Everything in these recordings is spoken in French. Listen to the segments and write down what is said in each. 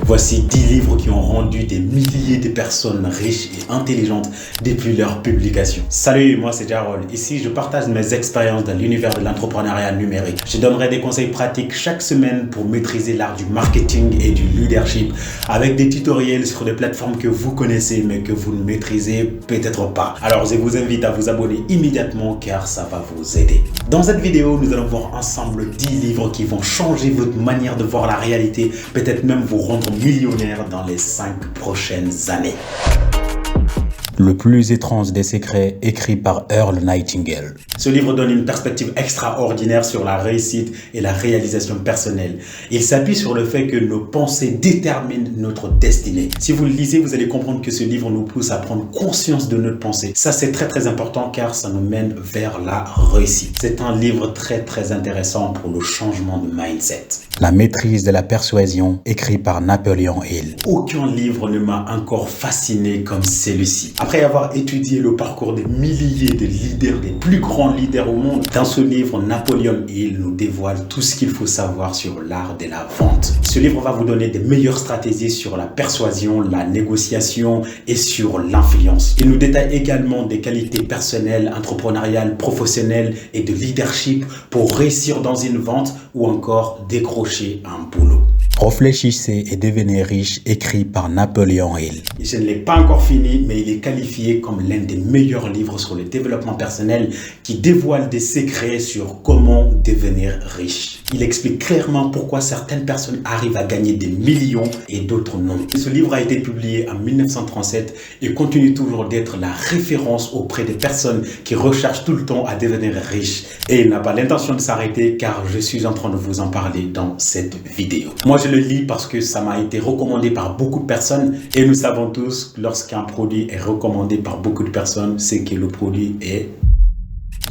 Voici 10 livres qui ont rendu des milliers de personnes riches et intelligentes depuis leur publication. Salut, moi c'est Jarol. Ici, je partage mes expériences dans l'univers de l'entrepreneuriat numérique. Je donnerai des conseils pratiques chaque semaine pour maîtriser l'art du marketing et du leadership avec des tutoriels sur des plateformes que vous connaissez mais que vous ne maîtrisez peut-être pas. Alors, je vous invite à vous abonner immédiatement car ça va vous aider. Dans cette vidéo, nous allons voir ensemble 10 livres qui vont changer votre manière de voir la réalité, peut-être même vous rendre millionnaire dans les 5 prochaines années. Le plus étrange des secrets, écrit par Earl Nightingale. Ce livre donne une perspective extraordinaire sur la réussite et la réalisation personnelle. Il s'appuie sur le fait que nos pensées déterminent notre destinée. Si vous le lisez, vous allez comprendre que ce livre nous pousse à prendre conscience de notre pensée. Ça, c'est très important car ça nous mène vers la réussite. C'est un livre très intéressant pour le changement de mindset. La maîtrise de la persuasion, écrit par Napoleon Hill. Aucun livre ne m'a encore fasciné comme celui-ci. Après avoir étudié le parcours des milliers de leaders, des plus grands leaders au monde, dans ce livre, Napoleon Hill nous dévoile tout ce qu'il faut savoir sur l'art de la vente. Ce livre va vous donner des meilleures stratégies sur la persuasion, la négociation et sur l'influence. Il nous détaille également des qualités personnelles, entrepreneuriales, professionnelles et de leadership pour réussir dans une vente ou encore décrocher un boulot. Réfléchissez et devenez riche, écrit par Napoleon Hill. Je ne l'ai pas encore fini, mais il est qualifié comme l'un des meilleurs livres sur le développement personnel qui dévoile des secrets sur comment devenir riche. Il explique clairement pourquoi certaines personnes arrivent à gagner des millions et d'autres non. Ce livre a été publié en 1937 et continue toujours d'être la référence auprès des personnes qui recherchent tout le temps à devenir riches. Et il n'a pas l'intention de s'arrêter car je suis en train de vous en parler dans cette vidéo. Moi, je le lis parce que ça m'a été recommandé par beaucoup de personnes et nous savons tous que lorsqu'un produit est recommandé par beaucoup de personnes, c'est que le produit est...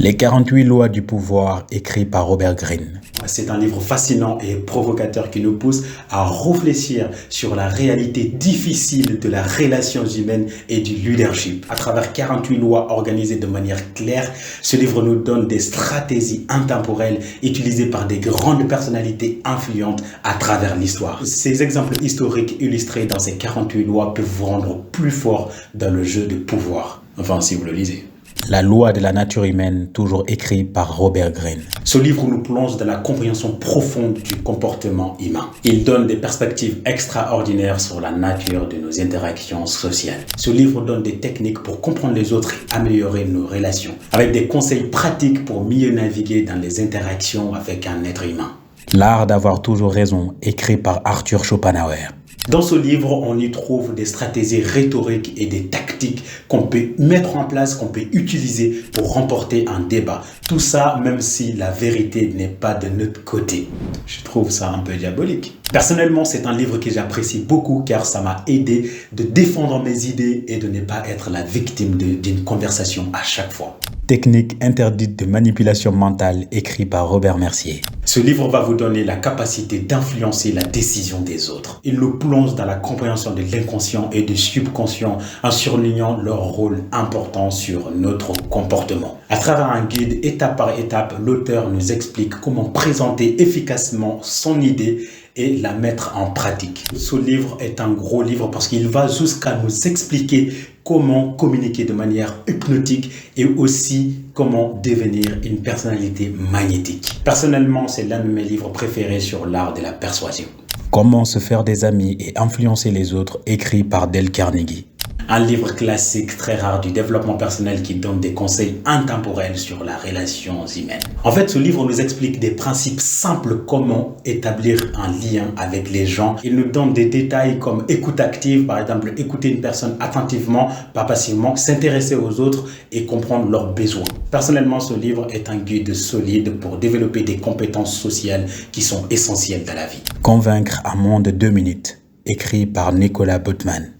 Les 48 lois du pouvoir, écrit par Robert Greene. C'est un livre fascinant et provocateur qui nous pousse à réfléchir sur la réalité difficile de la relation humaine et du leadership. À travers 48 lois organisées de manière claire, ce livre nous donne des stratégies intemporelles utilisées par des grandes personnalités influentes à travers l'histoire. Ces exemples historiques illustrés dans ces 48 lois peuvent vous rendre plus fort dans le jeu de pouvoir. Enfin, si vous le lisez. La loi de la nature humaine, toujours écrit par Robert Greene. Ce livre nous plonge dans la compréhension profonde du comportement humain. Il donne des perspectives extraordinaires sur la nature de nos interactions sociales. Ce livre donne des techniques pour comprendre les autres et améliorer nos relations, avec des conseils pratiques pour mieux naviguer dans les interactions avec un être humain. L'art d'avoir toujours raison, écrit par Arthur Schopenhauer. Dans ce livre, on y trouve des stratégies rhétoriques et des tactiques qu'on peut mettre en place, qu'on peut utiliser pour remporter un débat. Tout ça, même si la vérité n'est pas de notre côté. Je trouve ça un peu diabolique. Personnellement, c'est un livre que j'apprécie beaucoup car ça m'a aidé de défendre mes idées et de ne pas être la victime d'une conversation à chaque fois. Technique interdite de manipulation mentale, écrit par Robert Mercier. Ce livre va vous donner la capacité d'influencer la décision des autres. Il nous plonge dans la compréhension de l'inconscient et du subconscient en surlignant leur rôle important sur notre comportement. À travers un guide étape par étape, l'auteur nous explique comment présenter efficacement son idée et la mettre en pratique. Ce livre est un gros livre parce qu'il va jusqu'à nous expliquer comment communiquer de manière hypnotique et aussi comment devenir une personnalité magnétique. Personnellement, c'est l'un de mes livres préférés sur l'art de la persuasion. Comment se faire des amis et influencer les autres, écrit par Dale Carnegie. Un livre classique très rare du développement personnel qui donne des conseils intemporels sur la relation humaine. En fait, ce livre nous explique des principes simples comment établir un lien avec les gens. Il nous donne des détails comme écoute active, par exemple, écouter une personne attentivement, pas passivement, s'intéresser aux autres et comprendre leurs besoins. Personnellement, ce livre est un guide solide pour développer des compétences sociales qui sont essentielles dans la vie. Convaincre un monde de 2 minutes, écrit par Nicolas Botman.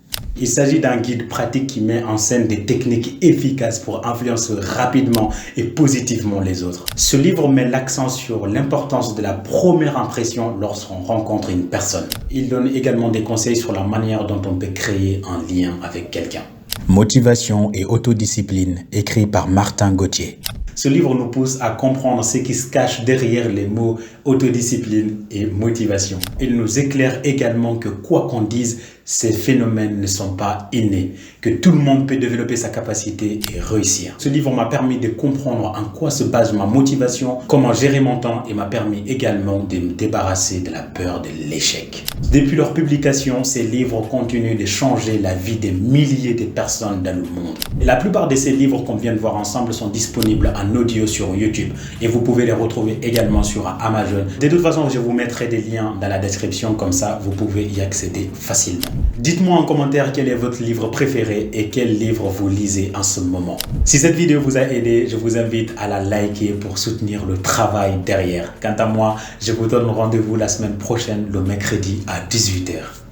Il s'agit d'un guide pratique qui met en scène des techniques efficaces pour influencer rapidement et positivement les autres. Ce livre met l'accent sur l'importance de la première impression lorsqu'on rencontre une personne. Il donne également des conseils sur la manière dont on peut créer un lien avec quelqu'un. Motivation et autodiscipline, écrit par Martin Gauthier. Ce livre nous pousse à comprendre ce qui se cache derrière les mots autodiscipline et motivation. Il nous éclaire également que quoi qu'on dise, ces phénomènes ne sont pas innés, que tout le monde peut développer sa capacité et réussir. Ce livre m'a permis de comprendre en quoi se base ma motivation, comment gérer mon temps et m'a permis également de me débarrasser de la peur de l'échec. Depuis leur publication, ces livres continuent de changer la vie des milliers de personnes dans le monde. Et la plupart de ces livres qu'on vient de voir ensemble sont disponibles en audio sur YouTube et vous pouvez les retrouver également sur Amazon. De toute façon, je vous mettrai des liens dans la description, comme ça vous pouvez y accéder facilement. Dites-moi en commentaire quel est votre livre préféré et quel livre vous lisez en ce moment. Si cette vidéo vous a aidé, je vous invite à la liker pour soutenir le travail derrière. Quant à moi, je vous donne rendez-vous la semaine prochaine, le mercredi à 18 h.